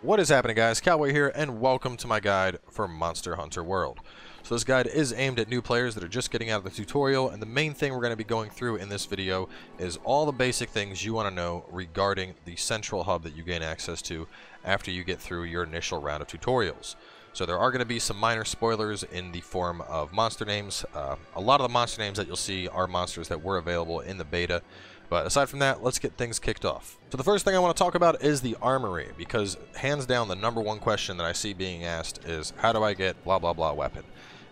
What is happening, guys? Cowboy here, and welcome to my guide for Monster Hunter World. So this guide is aimed at new players that are just getting out of the tutorial, and the main thing we're going to be going through in this video is all the basic things you want to know regarding the central hub that you gain access to after you get through your initial round of tutorials. So there are going to be some minor spoilers in the form of monster names. A lot of the monster names that you'll see are monsters that were available in the beta. But aside from that, let's get things kicked off. So the first thing I want to talk about is the armory, because hands down the number one question that I see being asked is, how do I get blah blah blah weapon?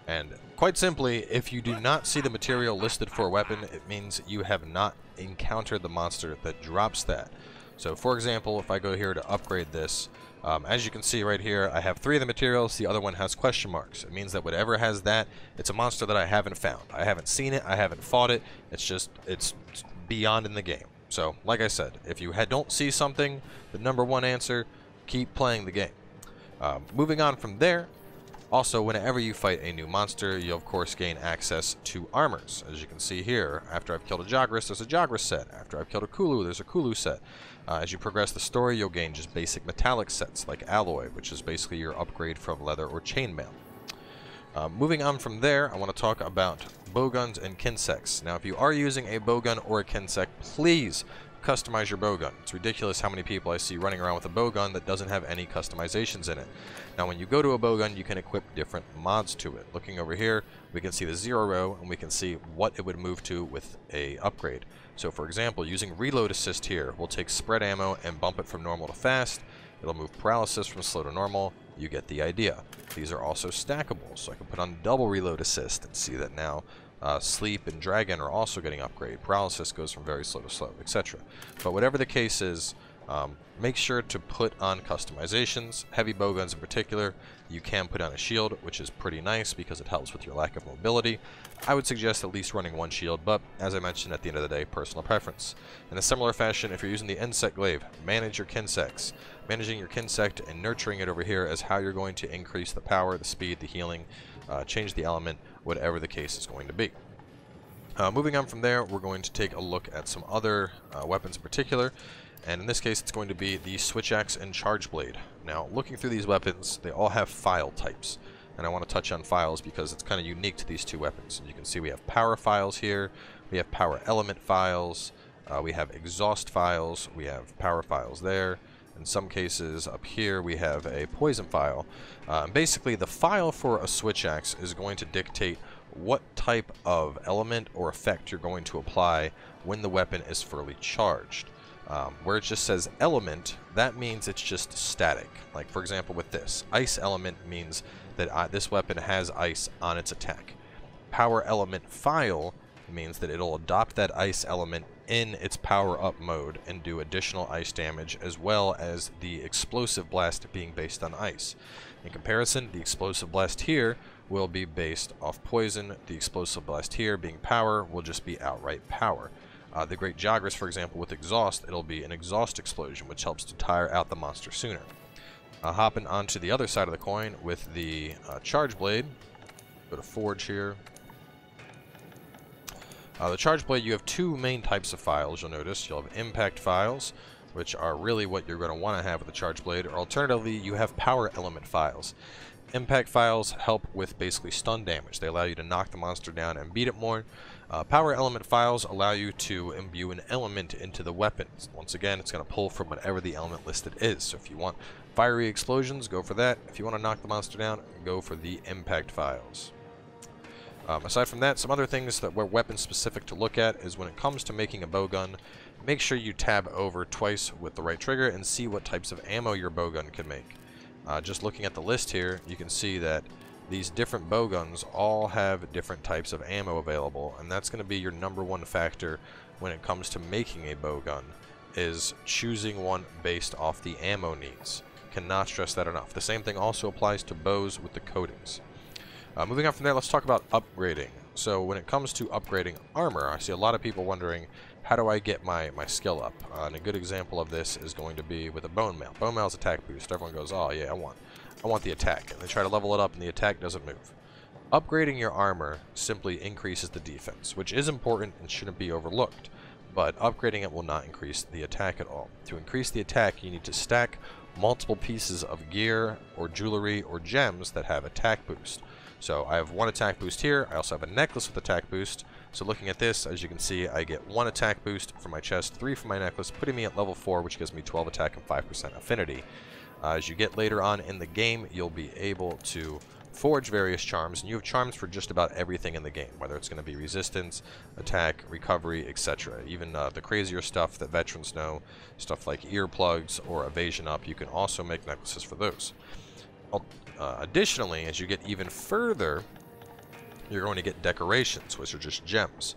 And quite simply, if you do not see the material listed for a weapon, it means you have not encountered the monster that drops that. So for example, if I go here to upgrade this, as you can see right here, I have 3 of the materials, the other one has question marks. It means that whatever has that, it's a monster that I haven't found. I haven't seen it, I haven't fought it, it's beyond in the game. So, like I said, if you don't see something, the number one answer, keep playing the game. Moving on from there, also, whenever you fight a new monster, you of course gain access to armors. As you can see here, after I've killed a Jagras, there's a Jagras set. After I've killed a Kulu, there's a Kulu set. As you progress the story, you'll gain just basic metallic sets, like alloy, which is basically your upgrade from leather or chainmail. Moving on from there, I want to talk about bowguns and kinsects. Now, if you are using a bowgun or a kinsect, please customize your bowgun. It's ridiculous how many people I see running around with a bowgun that doesn't have any customizations in it. Now, when you go to a bowgun, you can equip different mods to it. Looking over here, we can see the 0 row, and we can see what it would move to with a upgrade. So, for example, using reload assist here, we'll take spread ammo and bump it from normal to fast. It'll move paralysis from slow to normal. You get the idea. These are also stackable, so I can put on double reload assist and see that now sleep and dragon are also getting upgrade. Paralysis goes from very slow to slow, etc. But whatever the case is, make sure to put on customizations. Heavy bowguns in particular, you can put on a shield, which is pretty nice because it helps with your lack of mobility. I would suggest at least running 1 shield, but as I mentioned, at the end of the day, personal preference. In a similar fashion, if you're using the insect glaive, manage your kinsects. Managing your kinsect and nurturing it over here is how you're going to increase the power, the speed, the healing, change the element, whatever the case is going to be. Moving on from there, we're going to take a look at some other weapons in particular, and in this case it's going to be the switch axe and charge blade. Now, looking through these weapons, they all have file types, and I want to touch on files because it's kind of unique to these 2 weapons. You can see we have power files here, we have power element files, we have exhaust files, we have power files there. In some cases up here we have a poison file. Basically the file for a switch axe is going to dictate what type of element or effect you're going to apply when the weapon is fully charged. Where it just says element, that means it's just static. Like for example with this, ice element means that this weapon has ice on its attack. Power element file means that it'll adopt that ice element in its power up mode and do additional ice damage, as well as the explosive blast being based on ice. In comparison, the explosive blast here will be based off poison. The explosive blast here being power will just be outright power. The Great Jagras, for example, with exhaust, it'll be an exhaust explosion, which helps to tire out the monster sooner. Hopping onto the other side of the coin with the charge blade, go to forge here. The charge blade, you have 2 main types of files, you'll notice. You'll have impact files, which are really what you're going to want to have with the charge blade, or alternatively, you have power element files. Impact files help with basically stun damage. They allow you to knock the monster down and beat it more. Power element files allow you to imbue an element into the weapons. Once again, it's going to pull from whatever the element listed is. So if you want fiery explosions, go for that. If you want to knock the monster down, go for the impact files. Aside from that, some other things that were weapon specific to look at is when it comes to making a bowgun, make sure you tab over twice with the right trigger and see what types of ammo your bowgun can make. Just looking at the list here, you can see that these different bowguns all have different types of ammo available, and that's going to be your number one factor when it comes to making a bowgun, is choosing one based off the ammo needs. Cannot stress that enough. The same thing also applies to bows with the coatings. Moving on from there, let's talk about upgrading. So when it comes to upgrading armor, I see a lot of people wondering, how do I get my skill up? And a good example of this is going to be with a bone mail. Bone mail's attack boost. Everyone goes, oh yeah, I want the attack. And they try to level it up and the attack doesn't move. Upgrading your armor simply increases the defense, which is important and shouldn't be overlooked. but upgrading it will not increase the attack at all. To increase the attack, you need to stack multiple pieces of gear or jewelry or gems that have attack boost. So I have 1 attack boost here. I also have a necklace with attack boost. So looking at this, as you can see, I get 1 attack boost from my chest, 3 from my necklace, putting me at level 4, which gives me 12 attack and 5% affinity. As you get later on in the game, you'll be able to forge various charms, and you have charms for just about everything in the game, whether it's going to be resistance, attack, recovery, etc. Even the crazier stuff that veterans know, stuff like earplugs or evasion up, you can also make necklaces for those. Additionally, as you get even further, you're going to get decorations, which are just gems.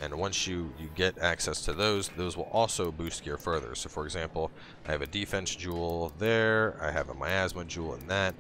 And once you get access to those will also boost gear further. So for example, I have a defense jewel there, I have a miasma jewel in that,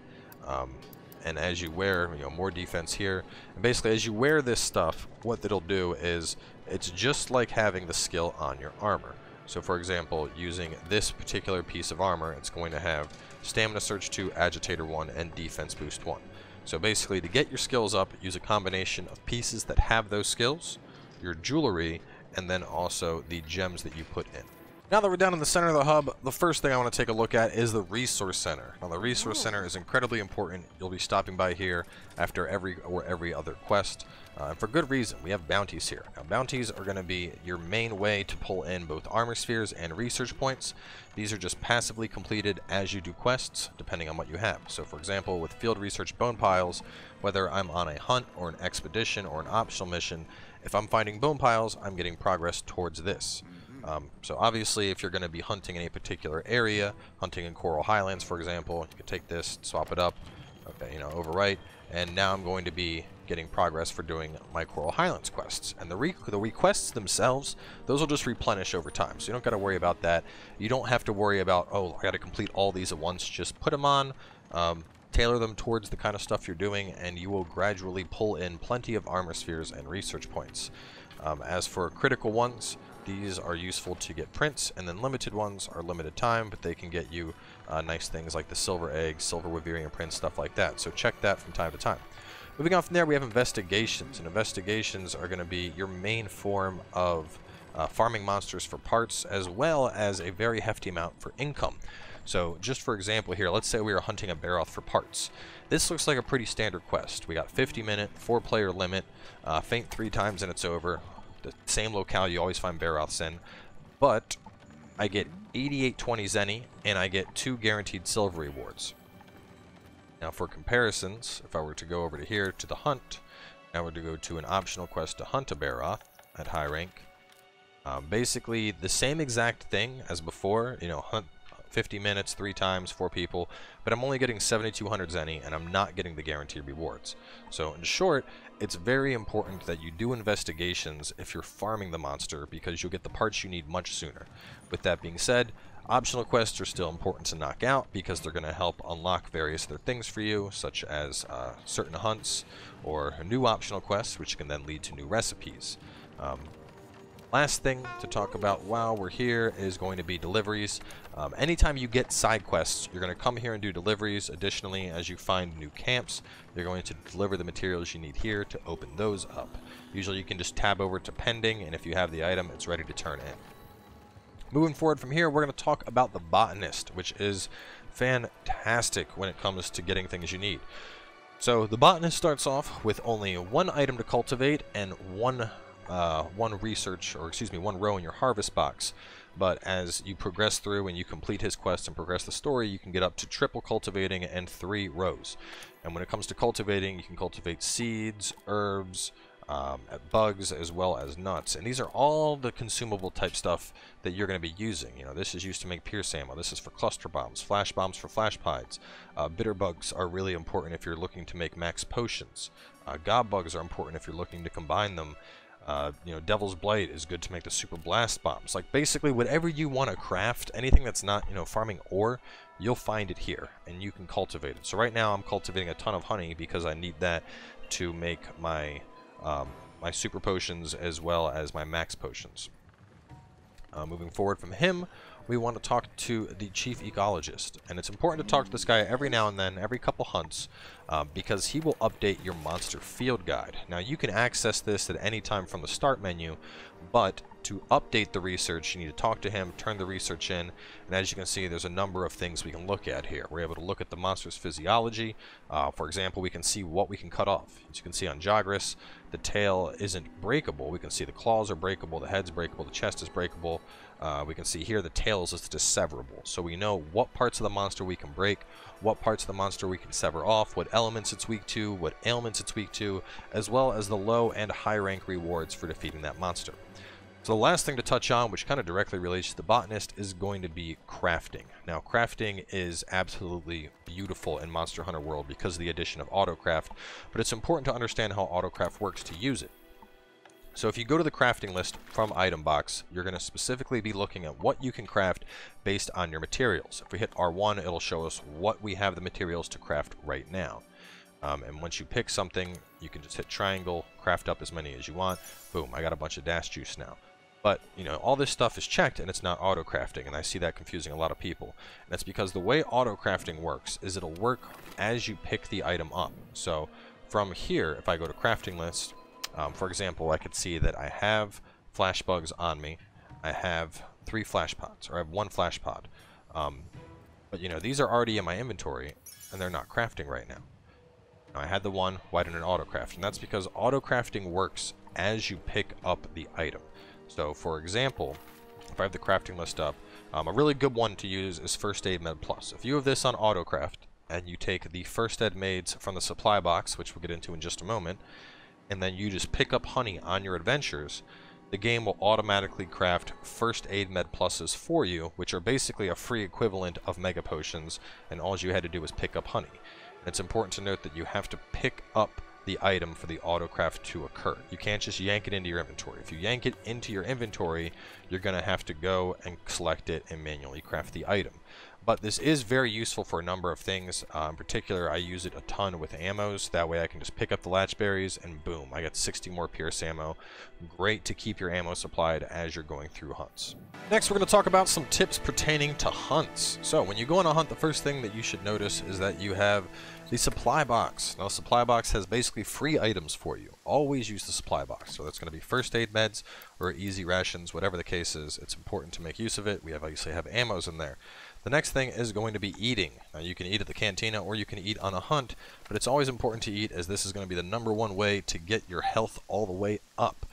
and as you wear, more defense here. And basically, as you wear this stuff, what it'll do is, it's just like having the skill on your armor. So for example, using this particular piece of armor, it's going to have Stamina Surge 2, Agitator 1, and Defense Boost 1. So basically, to get your skills up, use a combination of pieces that have those skills, your jewelry, and then also the gems that you put in. Now that we're down in the center of the hub, the first thing I want to take a look at is the Resource Center. Now the Resource Center is incredibly important. You'll be stopping by here after every other quest, and for good reason. We have bounties here. Now bounties are going to be your main way to pull in both armor spheres and research points. These are just passively completed as you do quests, depending on what you have. So for example, with field research bone piles, whether I'm on a hunt or an expedition or an optional mission, if I'm finding bone piles, I'm getting progress towards this. So obviously, if you're going to be hunting in a particular area, hunting in Coral Highlands, for example, you can take this, swap it up, okay, overwrite, and now I'm going to be getting progress for doing my Coral Highlands quests. And the requests themselves, those will just replenish over time, so you don't got to worry about that. You don't have to worry about, oh, I got to complete all these at once. Just put them on, tailor them towards the kind of stuff you're doing, and you will gradually pull in plenty of armor spheres and research points. As for critical ones, these are useful to get prints, and then limited ones are limited time, but they can get you nice things like the silver eggs, silver Wyverian prints, stuff like that. So check that from time to time. Moving on from there, we have investigations, and investigations are going to be your main form of farming monsters for parts, as well as a very hefty amount for income. So just for example here, let's say we are hunting a Baroth for parts. This looks like a pretty standard quest. We got 50-minute, 4-player limit, faint 3 times and it's over. The same locale you always find Baroths in, but I get 8820 Zenny, and I get 2 guaranteed silver rewards. Now for comparisons, if I were to go over to here to the hunt, I were to go to an optional quest to hunt a Baroth at high rank, basically the same exact thing as before, hunt 50 minutes, 3 times, 4 people, but I'm only getting 7200 Zenny, and I'm not getting the guaranteed rewards. So in short, it's very important that you do investigations if you're farming the monster, because you'll get the parts you need much sooner. With that being said, optional quests are still important to knock out, because they're going to help unlock various other things for you, such as certain hunts or new optional quests, which can then lead to new recipes. Last thing to talk about while we're here is going to be deliveries. Anytime you get side quests, you're going to come here and do deliveries. Additionally, as you find new camps, you're going to deliver the materials you need here to open those up. Usually you can just tab over to pending, and if you have the item, it's ready to turn in. Moving forward from here, we're going to talk about the botanist, which is fantastic when it comes to getting things you need. So the botanist starts off with only 1 item to cultivate and one row in your harvest box. But as you progress through and you complete his quest and progress the story, you can get up to triple cultivating and 3 rows. And when it comes to cultivating, you can cultivate seeds, herbs, bugs, as well as nuts. And these are all the consumable type stuff that you're going to be using. This is used to make pierce ammo. This is for cluster bombs, flash bombs for flash pides. Bitter bugs are really important if you're looking to make max potions. Gob bugs are important if you're looking to combine them. Devil's Blight is good to make the super blast bombs. Like basically whatever you want to craft, anything that's not, farming ore, you'll find it here and you can cultivate it. So right now I'm cultivating a ton of honey because I need that to make my my super potions as well as my max potions. Moving forward from him, we want to talk to the chief ecologist, and it's important to talk to this guy every now and then, every couple hunts, because he will update your monster field guide. Now you can access this at any time from the start menu, but To update the research, you need to talk to him, turn the research in, and as you can see, there's a number of things we can look at here. We're able to look at the monster's physiology. For example, we can see what we can cut off. As you can see on Jagras, the tail isn't breakable. We can see the claws are breakable, the head's breakable, the chest is breakable. We can see here the tail is just severable. So we know what parts of the monster we can break, what parts of the monster we can sever off, what elements it's weak to, what ailments it's weak to, as well as the low and high rank rewards for defeating that monster. So the last thing to touch on, which kind of directly relates to the botanist, is going to be crafting. Now, crafting is absolutely beautiful in Monster Hunter World because of the addition of autocraft, but it's important to understand how autocraft works to use it. So if you go to the crafting list from item box, you're going to specifically be looking at what you can craft based on your materials. If we hit R1, it'll show us what we have the materials to craft right now. And once you pick something, you can just hit triangle, craft up as many as you want. Boom, I got a bunch of dash juice now. But, you know, all this stuff is checked and it's not auto-crafting, and I see that confusing a lot of people. And that's because the way auto-crafting works is it'll work as you pick the item up. So from here, if I go to crafting list, for example, I could see that I have flash bugs on me. I have 3 flash pods, or I have 1 flash pod. But, you know, these are already in my inventory, and they're not crafting right now. Now, I had the 1, why didn't it auto-craft? And that's because auto-crafting works as you pick up the item. So, for example, if I have the crafting list up, a really good one to use is First Aid Med Plus. If you have this on autocraft, and you take the First Aid Meds from the supply box, which we'll get into in just a moment, and then you just pick up honey on your adventures, the game will automatically craft First Aid Med Pluses for you, which are basically a free equivalent of Mega Potions, and all you had to do was pick up honey. And it's important to note that you have to pick up the item for the autocraft to occur. You can't just yank it into your inventory. If you yank it into your inventory, you're going to have to go and select it and manually craft the item. But this is very useful for a number of things. In particular, I use it a ton with ammos. That way I can just pick up the latchberries and boom, I got 60 more pierce ammo. Great to keep your ammo supplied as you're going through hunts. Next, we're going to talk about some tips pertaining to hunts. So when you go on a hunt, the first thing that you should notice is that you have the supply box. Now, the supply box has basically free items for you. Always use the supply box. So that's going to be first aid meds or easy rations, whatever the case is. It's important to make use of it. We obviously have ammos in there. The next thing is going to be eating. Now, you can eat at the cantina or you can eat on a hunt, but it's always important to eat as this is going to be the #1 way to get your health all the way up.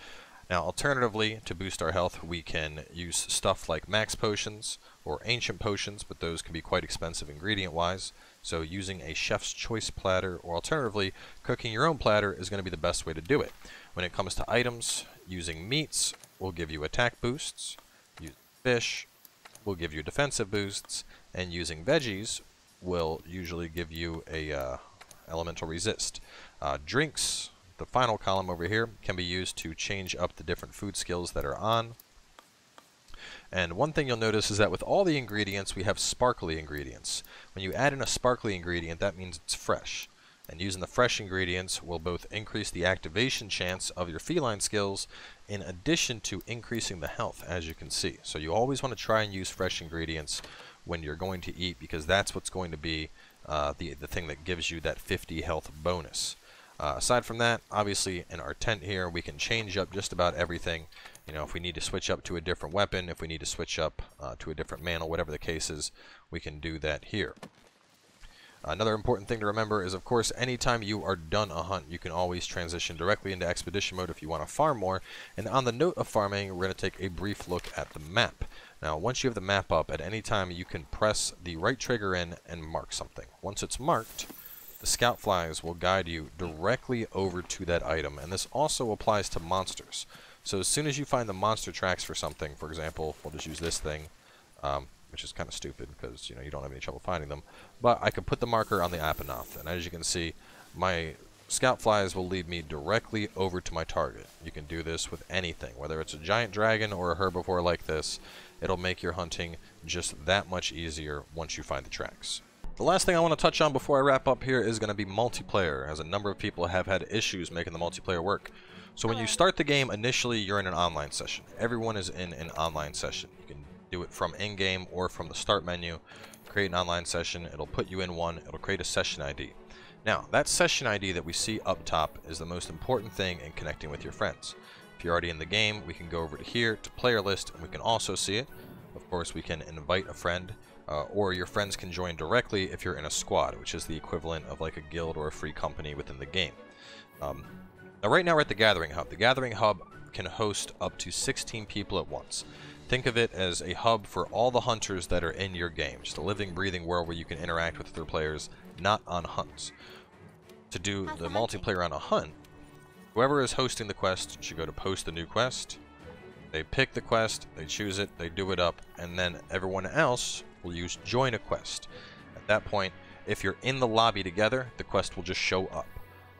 Now, alternatively, to boost our health, we can use stuff like max potions or ancient potions, but those can be quite expensive ingredient-wise. So using a chef's choice platter, or alternatively, cooking your own platter is going to be the best way to do it. When it comes to items, using meats will give you attack boosts, using fish will give you defensive boosts, and using veggies will usually give you a elemental resist. Drinks, the final column over here, can be used to change up the different food skills that are on. And one thing you'll notice is that with all the ingredients, we have sparkly ingredients. When you add in a sparkly ingredient, that means it's fresh. And using the fresh ingredients will both increase the activation chance of your feline skills in addition to increasing the health, as you can see. So you always want to try and use fresh ingredients when you're going to eat, because that's what's going to be the thing that gives you that 50 health bonus. Aside from that, obviously in our tent here, we can change up just about everything. You know, if we need to switch up to a different weapon, if we need to switch up to a different mantle, whatever the case is, we can do that here. Another important thing to remember is, of course, anytime you are done a hunt, you can always transition directly into expedition mode if you want to farm more. And on the note of farming, we're going to take a brief look at the map. Now, once you have the map up, at any time you can press the right trigger in and mark something. Once it's marked, the scout flies will guide you directly over to that item, and this also applies to monsters. So as soon as you find the monster tracks for something, for example, we'll just use this thing, which is kind of stupid because, you know, you don't have any trouble finding them, but I could put the marker on the Apanoth, and as you can see, my scout flies will lead me directly over to my target. You can do this with anything, whether it's a giant dragon or a herbivore like this. It'll make your hunting just that much easier once you find the tracks. The last thing I want to touch on before I wrap up here is going to be multiplayer, as a number of people have had issues making the multiplayer work. So when you start the game, initially you're in an online session. Everyone is in an online session. You can do it from in-game or from the start menu. Create an online session, it'll put you in one, it'll create a session ID. Now, that session ID that we see up top is the most important thing in connecting with your friends. If you're already in the game, we can go over to here to player list, and we can also see it. Of course, we can invite a friend, or your friends can join directly if you're in a squad, which is the equivalent of like a guild or a free company within the game. Now right now we're at the Gathering Hub. The Gathering Hub can host up to 16 people at once. Think of it as a hub for all the hunters that are in your game. Just a living, breathing world where you can interact with other players, not on hunts. To do the multiplayer on a hunt, whoever is hosting the quest should go to post the new quest. They pick the quest, they choose it, they do it up, and then everyone else will use join a quest. At that point, if you're in the lobby together, the quest will just show up.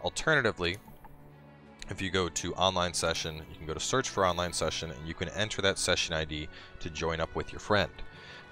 Alternatively, if you go to online session, you can go to search for online session, and you can enter that session ID to join up with your friend.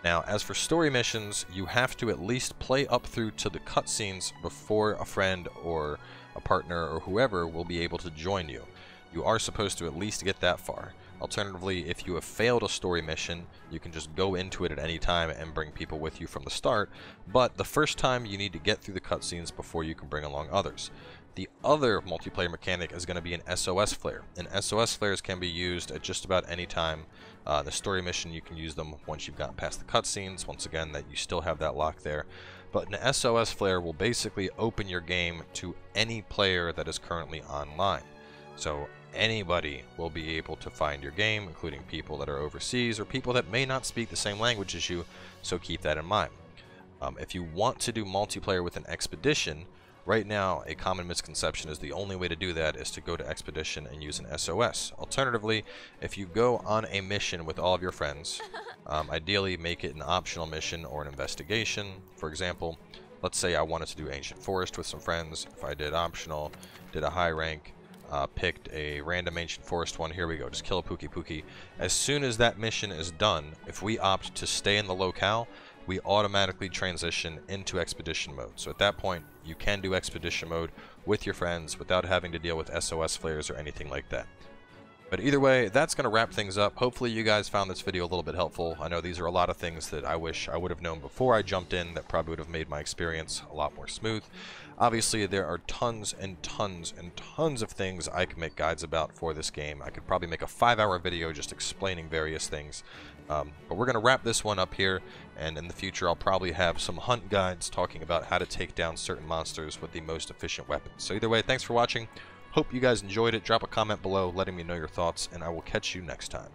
Now, as for story missions, you have to at least play up through to the cutscenes before a friend or a partner or whoever will be able to join you. You are supposed to at least get that far. Alternatively, if you have failed a story mission, you can just go into it at any time and bring people with you from the start, but the first time you need to get through the cutscenes before you can bring along others. The other multiplayer mechanic is going to be an SOS flare, and SOS flares can be used at just about any time. The story mission, you can use them once you've gotten past the cutscenes, once again that you still have that lock there. But an SOS flare will basically open your game to any player that is currently online. So anybody will be able to find your game, including people that are overseas or people that may not speak the same language as you, so keep that in mind. If you want to do multiplayer with an expedition, right now a common misconception is the only way to do that is to go to expedition and use an SOS. Alternatively, if you go on a mission with all of your friends, ideally make it an optional mission or an investigation. For example, let's say I wanted to do Ancient Forest with some friends. If I did optional, did a high rank, picked a random Ancient Forest one, here we go, just kill a Pookie. As soon as that mission is done, if we opt to stay in the locale, we automatically transition into expedition mode. So at that point, you can do expedition mode with your friends without having to deal with SOS flares or anything like that. But either way, that's going to wrap things up. Hopefully you guys found this video a little bit helpful. I know these are a lot of things that I wish I would have known before I jumped in that probably would have made my experience a lot more smooth. Obviously, there are tons and tons and tons of things I can make guides about for this game. I could probably make a 5-hour video just explaining various things. But we're going to wrap this one up here, and in the future I'll probably have some hunt guides talking about how to take down certain monsters with the most efficient weapons. So either way, thanks for watching. Hope you guys enjoyed it. Drop a comment below letting me know your thoughts, and I will catch you next time.